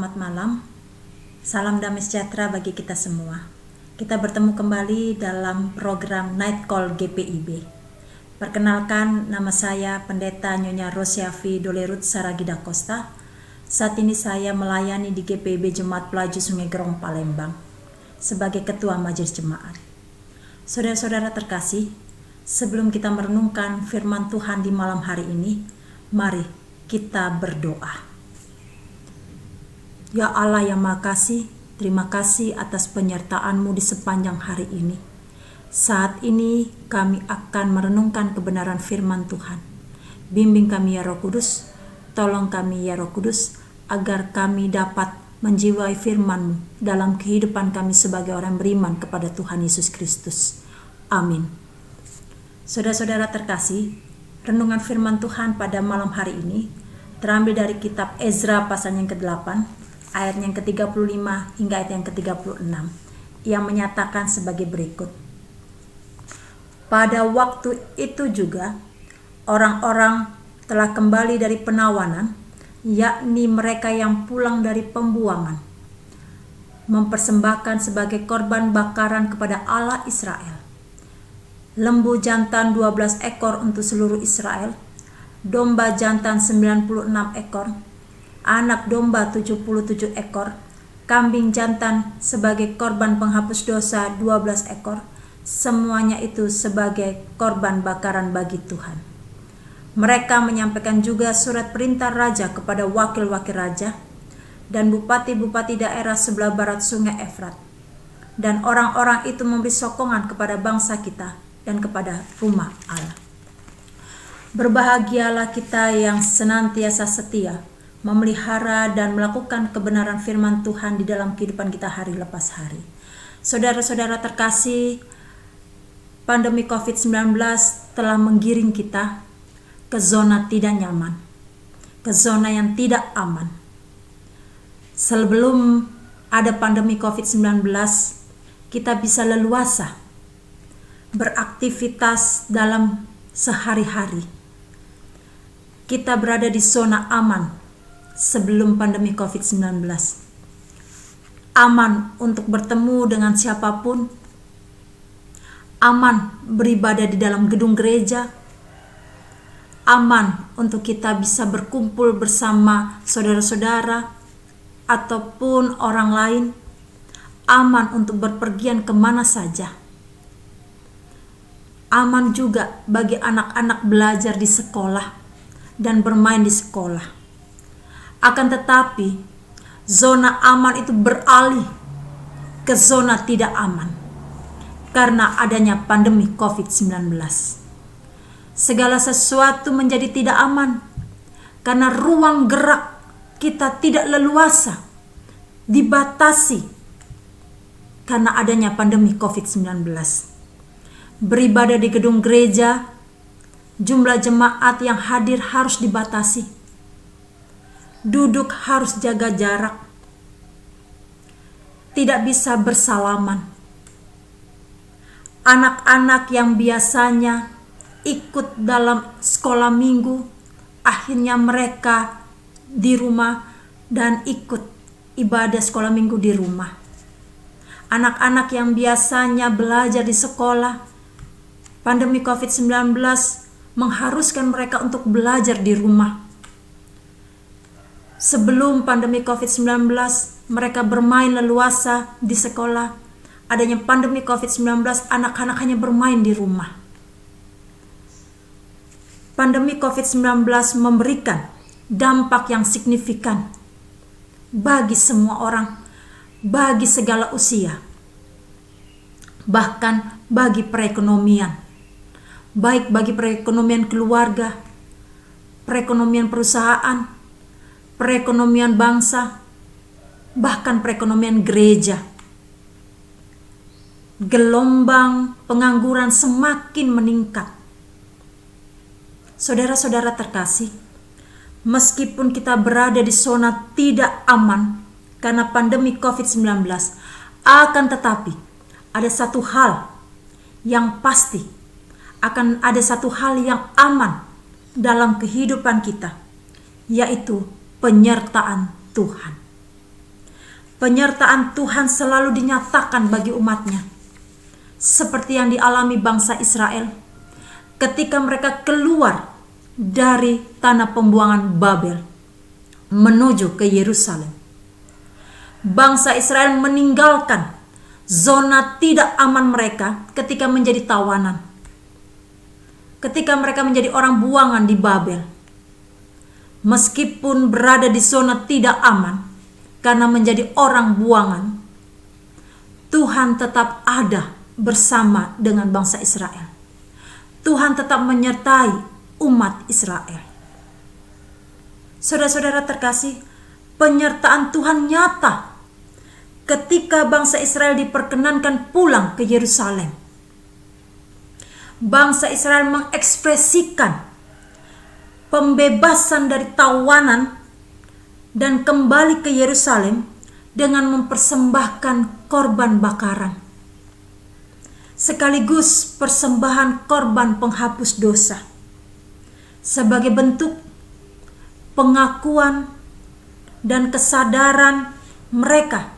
selamat malam. Salam damai sejahtera bagi kita semua. Kita bertemu kembali dalam program Night Call GPIB. Perkenalkan, nama saya Pendeta Nyonya Rosiafi Dolerut Saragida Costa. Saat ini saya melayani di GPIB Jemaat Pelaju Sungai Gerong Palembang sebagai Ketua Majelis Jemaat. Saudara-saudara terkasih, sebelum kita merenungkan firman Tuhan di malam hari ini, mari kita berdoa. Ya Allah yang Maha Kasih, terima kasih atas penyertaan-Mu di sepanjang hari ini. Saat ini kami akan merenungkan kebenaran firman Tuhan. Bimbing kami ya Roh Kudus, tolong kami ya Roh Kudus, agar kami dapat menjiwai firman-Mu dalam kehidupan kami sebagai orang beriman kepada Tuhan Yesus Kristus. Amin. Saudara-saudara terkasih, renungan firman Tuhan pada malam hari ini terambil dari kitab Ezra pasal yang ke-8, ayat yang ke-35 hingga ayat yang ke-36, yang menyatakan sebagai berikut. Pada waktu itu juga, orang-orang telah kembali dari penawanan, yakni mereka yang pulang dari pembuangan, mempersembahkan sebagai korban bakaran kepada Allah Israel lembu jantan 12 ekor untuk seluruh Israel, domba jantan 96 ekor, anak domba 77 ekor, kambing jantan sebagai korban penghapus dosa 12 ekor, semuanya itu sebagai korban bakaran bagi Tuhan. Mereka menyampaikan juga surat perintah raja kepada wakil-wakil raja dan bupati-bupati daerah sebelah barat sungai Efrat. Dan orang-orang itu memberi sokongan kepada bangsa kita dan kepada rumah Allah. Berbahagialah kita yang senantiasa setia memelihara dan melakukan kebenaran firman Tuhan di dalam kehidupan kita hari lepas hari. Saudara-saudara terkasih, pandemi COVID-19 telah menggiring kita ke zona tidak nyaman, ke zona yang tidak aman. Sebelum ada pandemi COVID-19, kita bisa leluasa beraktivitas dalam sehari-hari. Kita berada di zona aman sebelum pandemi COVID-19. Aman untuk bertemu dengan siapapun, aman beribadah di dalam gedung gereja, aman untuk kita bisa berkumpul bersama saudara-saudara ataupun orang lain, aman untuk berpergian kemana saja. Aman juga bagi anak-anak belajar di sekolah dan bermain di sekolah. Akan tetapi, zona aman itu beralih ke zona tidak aman karena adanya pandemi COVID-19. Segala sesuatu menjadi tidak aman karena ruang gerak kita tidak leluasa, dibatasi karena adanya pandemi COVID-19. Beribadah di gedung gereja, jumlah jemaat yang hadir harus dibatasi. Duduk harus jaga jarak. Tidak bisa bersalaman. Anak-anak yang biasanya ikut dalam sekolah minggu, akhirnya mereka di rumah dan ikut ibadah sekolah minggu di rumah. Anak-anak yang biasanya belajar di sekolah, pandemi COVID-19 mengharuskan mereka untuk belajar di rumah. Sebelum pandemi COVID-19, mereka bermain leluasa di sekolah. Adanya pandemi COVID-19, anak-anak hanya bermain di rumah. Pandemi COVID-19 memberikan dampak yang signifikan bagi semua orang, bagi segala usia, bahkan bagi perekonomian, baik bagi perekonomian keluarga, perekonomian perusahaan, perekonomian bangsa, bahkan perekonomian gereja. Gelombang pengangguran semakin meningkat. Saudara-saudara terkasih, meskipun kita berada di zona tidak aman karena pandemi COVID-19, akan tetapi ada satu hal yang pasti, akan ada satu hal yang aman dalam kehidupan kita, yaitu penyertaan Tuhan. penyertaan Tuhan selalu dinyatakan bagi umatnya, seperti yang dialami bangsa Israel ketika mereka keluar dari tanah pembuangan Babel menuju ke Yerusalem. Bangsa Israel meninggalkan zona tidak aman mereka ketika menjadi tawanan, ketika mereka menjadi orang buangan di Babel. Meskipun berada di zona tidak aman karena menjadi orang buangan, Tuhan tetap ada bersama dengan bangsa Israel. Tuhan tetap menyertai umat Israel. Saudara-saudara terkasih, penyertaan Tuhan nyata ketika bangsa Israel diperkenankan pulang ke Yerusalem. Bangsa Israel mengekspresikan pembebasan dari tawanan dan kembali ke Yerusalem dengan mempersembahkan korban bakaran, sekaligus persembahan korban penghapus dosa, sebagai bentuk pengakuan dan kesadaran mereka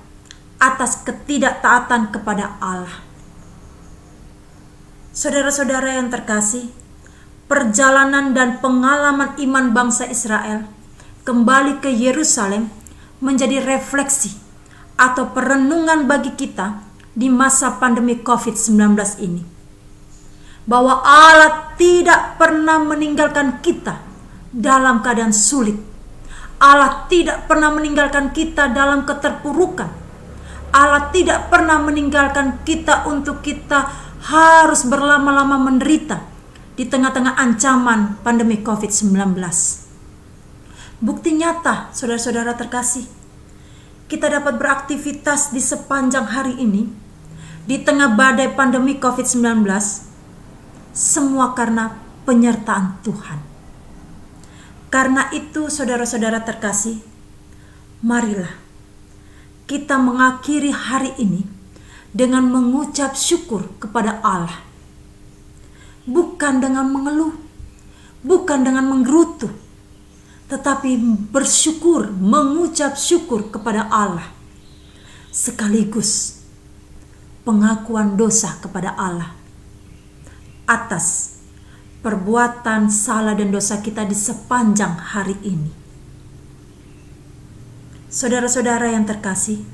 atas ketidaktaatan kepada Allah. Saudara-saudara yang terkasih, perjalanan dan pengalaman iman bangsa Israel kembali ke Yerusalem menjadi refleksi atau perenungan bagi kita di masa pandemi COVID-19 ini, bahwa Allah tidak pernah meninggalkan kita dalam keadaan sulit. Allah tidak pernah meninggalkan kita dalam keterpurukan. Allah tidak pernah meninggalkan kita untuk kita harus berlama-lama menderita di tengah-tengah ancaman pandemi COVID-19. Bukti nyata, saudara-saudara terkasih, kita dapat beraktivitas di sepanjang hari ini di tengah badai pandemi COVID-19, semua karena penyertaan Tuhan. Karena itu, saudara-saudara terkasih, marilah kita mengakhiri hari ini dengan mengucap syukur kepada Allah. Bukan dengan mengeluh, bukan dengan menggerutu, tetapi bersyukur, mengucap syukur kepada Allah. Sekaligus pengakuan dosa kepada Allah atas perbuatan salah dan dosa kita di sepanjang hari ini. Saudara-saudara yang terkasih,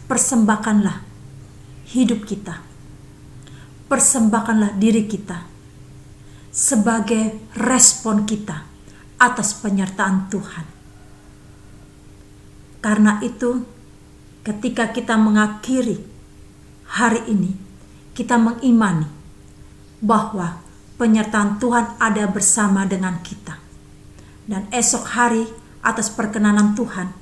persembahkanlah hidup kita, persembahkanlah diri kita sebagai respon kita atas penyertaan Tuhan. Karena itu, ketika kita mengakhiri hari ini, kita mengimani bahwa penyertaan Tuhan ada bersama dengan kita. Dan esok hari, atas perkenanan Tuhan,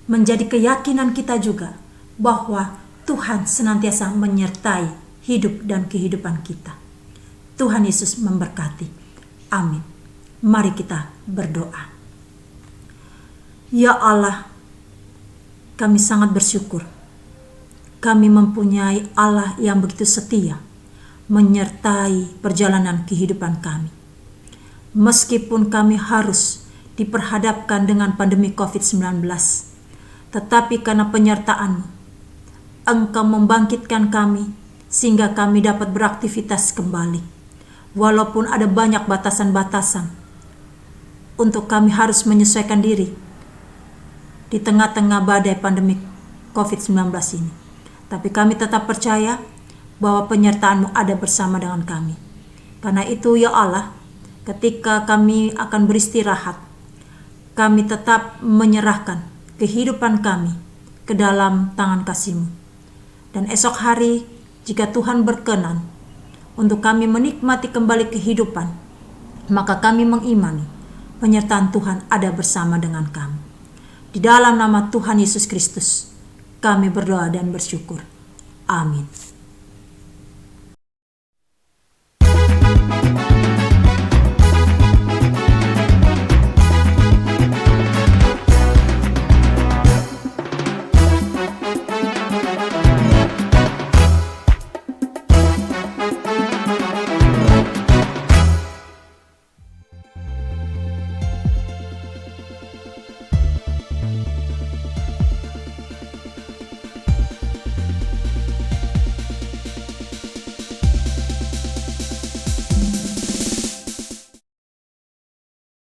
menjadi keyakinan kita juga bahwa Tuhan senantiasa menyertai hidup dan kehidupan kita. Tuhan Yesus memberkati. Amin. Mari kita berdoa. Ya Allah, kami sangat bersyukur. Kami mempunyai Allah yang begitu setia menyertai perjalanan kehidupan kami. Meskipun kami harus diperhadapkan dengan pandemi COVID-19, tetapi karena penyertaan-Mu, Engkau membangkitkan kami sehingga kami dapat beraktivitas kembali. Walaupun ada banyak batasan-batasan untuk kami harus menyesuaikan diri di tengah-tengah badai pandemi COVID-19 ini. Tapi kami tetap percaya bahwa penyertaan-Mu ada bersama dengan kami. Karena itu ya Allah, ketika kami akan beristirahat, kami tetap menyerahkan kehidupan kami ke dalam tangan kasih-Mu. Dan esok hari, jika Tuhan berkenan untuk kami menikmati kembali kehidupan, maka kami mengimani penyertaan Tuhan ada bersama dengan kami. Di dalam nama Tuhan Yesus Kristus, kami berdoa dan bersyukur. Amin.